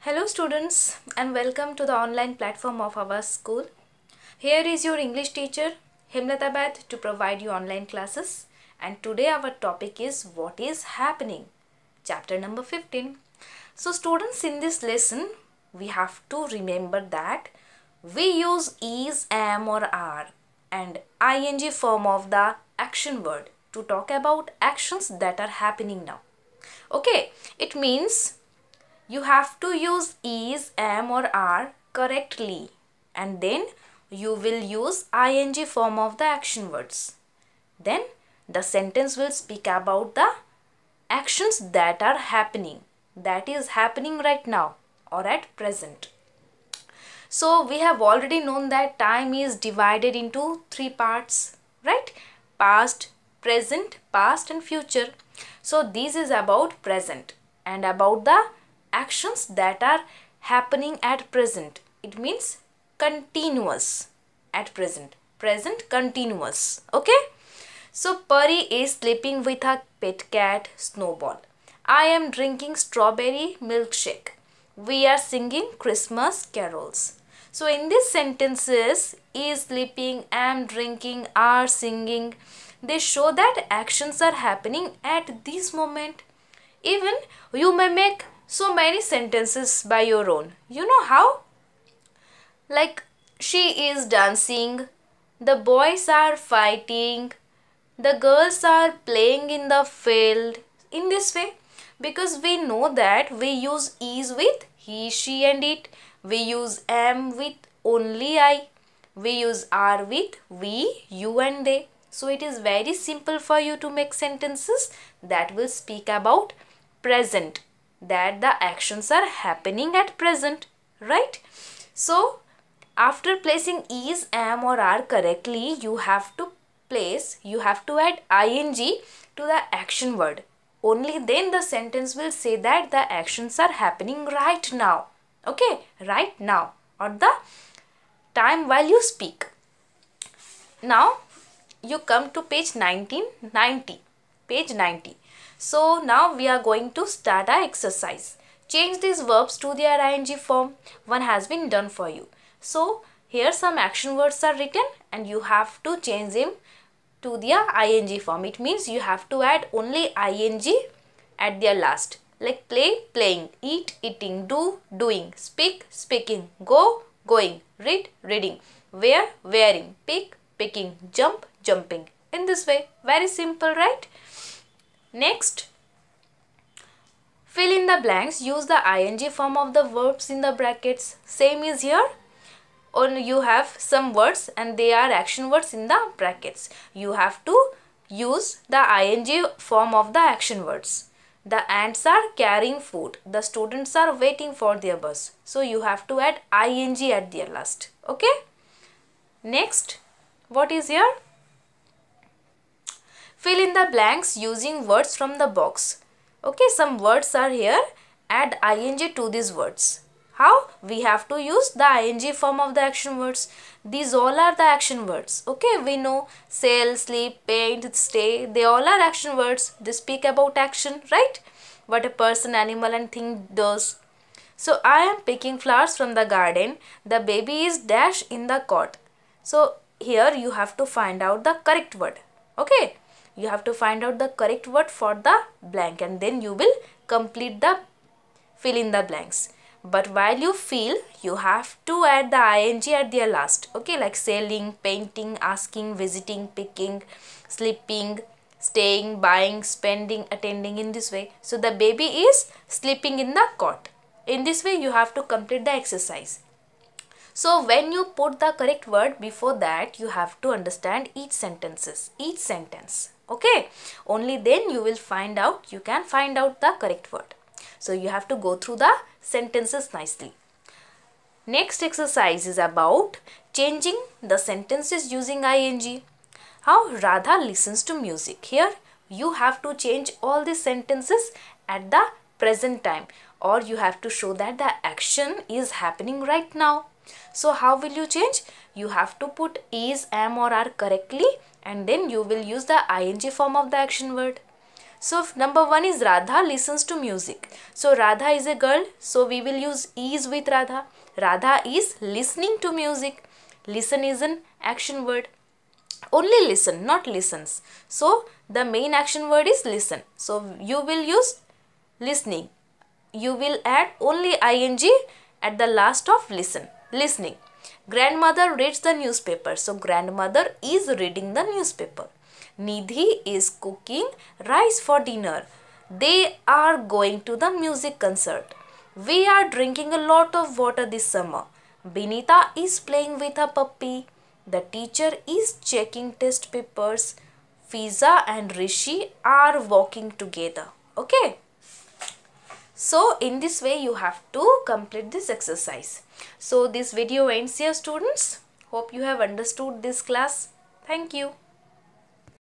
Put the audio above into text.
Hello students and welcome to the online platform of our school. Here is your English teacher Himlatabad to provide you online classes, and today our topic is what is happening, chapter number 15. So students, in this lesson we have to remember that we use is, am or are and ing form of the action word to talk about actions that are happening now. Okay, it means you have to use is, am or are correctly, and then you will use ing form of the action words. Then the sentence will speak about the actions that are happening, that is happening right now or at present. So we have already known that time is divided into three parts, right? Past, present, past and future. So this is about present and about the actions that are happening at present. It means continuous at present. Present continuous. Okay? So Pari is sleeping with her pet cat Snowball. I am drinking strawberry milkshake. We are singing Christmas carols. So in these sentences, is sleeping, am drinking, are singing, they show that actions are happening at this moment. Even you may make so many sentences by your own. You know how? Like, she is dancing, the boys are fighting, the girls are playing in the field. In this way, because we know that we use is with he, she and it. We use am with only I. We use are with we, you and they. So it is very simple for you to make sentences that will speak about present, that the actions are happening at present, right? So after placing is, am or are correctly, you have to add ing to the action word. Only then the sentence will say that the actions are happening right now. Okay, right now or the time while you speak. Now you come to page 1990. Page 90. So now we are going to start our exercise. Change these verbs to their ing form. One has been done for you. So here some action words are written and you have to change them to their ing form. It means you have to add only ing at their last. Like play, playing, eat, eating, do, doing, speak, speaking, go, going, read, reading, wear, wearing, pick, picking, jump, jumping. In this way, very simple, right? Next, fill in the blanks. Use the ing form of the verbs in the brackets. Same is here. Or you have some words and they are action words in the brackets. You have to use the ing form of the action words. The ants are carrying food. The students are waiting for their bus. So you have to add ing at their last. Okay? Next, what is here? Fill in the blanks using words from the box. Okay, some words are here. Add ing to these words. How? We have to use the ing form of the action words. These all are the action words. Okay, we know sail, sleep, paint, stay. They all are action words. They speak about action, right? What a person, animal and thing does. So I am picking flowers from the garden. The baby is dash in the cot. So here you have to find out the correct word. Okay, you have to find out the correct word for the blank and then you will complete the fill in the blanks. But while you fill, you have to add the ing at their last. Okay, like sailing, painting, asking, visiting, picking, sleeping, staying, buying, spending, attending, in this way. So the baby is sleeping in the cot. In this way, you have to complete the exercise. So when you put the correct word before that, you have to understand each sentence. Okay, only then you will you can find out the correct word. So you have to go through the sentences nicely. Next exercise is about changing the sentences using ing. How Radha listens to music. Here you have to change all the sentences at the present time, or you have to show that the action is happening right now. So how will you change? You have to put is, am or are correctly and then you will use the ing form of the action word. So number 1 is Radha listens to music. So Radha is a girl, so we will use is with Radha. Radha is listening to music. Listen is an action word. Only listen, not listens. So the main action word is listen. So you will use listening. You will add only ing at the last of listen. Listening. Grandmother reads the newspaper. So grandmother is reading the newspaper. Nidhi is cooking rice for dinner. They are going to the music concert. We are drinking a lot of water this summer. Binita is playing with a puppy. The teacher is checking test papers. Fiza and Rishi are walking together. Okay. So in this way you have to complete this exercise. So this video ends here, students. Hope you have understood this class. Thank you.